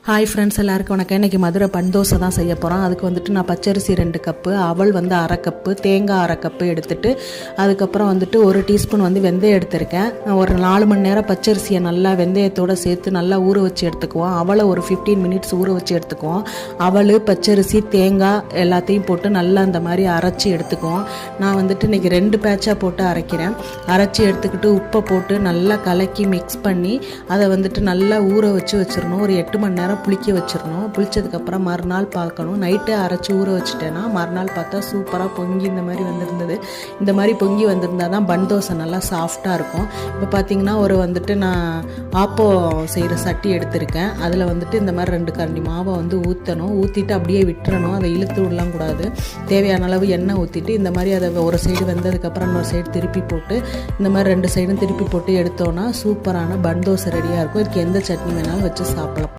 Hi friends, எல்லாருக்கும் வணக்கம். இன்றைக்கி மதுரை பன் தோசை தான் செய்ய போகிறோம். அதுக்கு வந்துட்டு நான் பச்சரிசி 2 கப்பு, அவல் வந்து 1/2 கப்பு, தேங்காய் 1/2 கப்பு எடுத்துகிட்டு அதுக்கப்புறம் வந்துட்டு 1 டீஸ்பூன் வந்து வெந்தயம் எடுத்திருக்கேன். ஒரு 4 மணி நேரம் பச்சரிசியை நல்லா வெந்தயத்தோடு சேர்த்து நல்லா ஊற வச்சு எடுத்துக்குவோம். அவலை ஒரு 15 மினிட்ஸ் ஊற வச்சு எடுத்துக்குவோம். அவல், பச்சரிசி, தேங்காய் எல்லாத்தையும் போட்டு நல்லா அந்த மாதிரி அரைச்சி எடுத்துக்குவோம். நான் வந்துட்டு இன்றைக்கி 2 பேட்சாக போட்டு அரைக்கிறேன். அரைச்சி எடுத்துக்கிட்டு உப்பை போட்டு நல்லா கலக்கி மிக்ஸ் பண்ணி அதை வந்துட்டு நல்லா ஊற வச்சிடணும். ஒரு 8 மணி நேரம் புளிக்க வச்சிடணும். புளிச்சதுக்கப்புறம் மறுநாள் பார்க்கணும். நைட்டே அரைச்சி ஊற வச்சுட்டேன்னா மறுநாள் பார்த்தா சூப்பராக பொங்கி இந்த மாதிரி வந்திருந்தது. இந்த மாதிரி பொங்கி வந்திருந்தால் தான் பன் தோசை நல்லா சாஃப்டாக இருக்கும். இப்போ பார்த்தீங்கன்னா வந்துட்டு நான் ஆப்போ செய்கிற சட்டி எடுத்திருக்கேன். அதில் வந்துட்டு இந்த மாதிரி 2 கரண்டி மாவை வந்து ஊற்றணும். ஊற்றிட்டு அப்படியே விட்டுறணும். அதை இழுத்து விடலாம் கூடாது. தேவையான அளவு எண்ணெய் ஊற்றிட்டு இந்த மாதிரி அதை ஒரு சைடு வெந்ததுக்கப்புறம் இன்னொரு சைடு திருப்பி போட்டு இந்த மாதிரி 2 சைடும் திருப்பி போட்டு எடுத்தோன்னா சூப்பரான பன் தோசை ரெடியாக இருக்கும். இதுக்கு எந்த சட்னி வேணாலும் வச்சு சாப்பிடலாம்.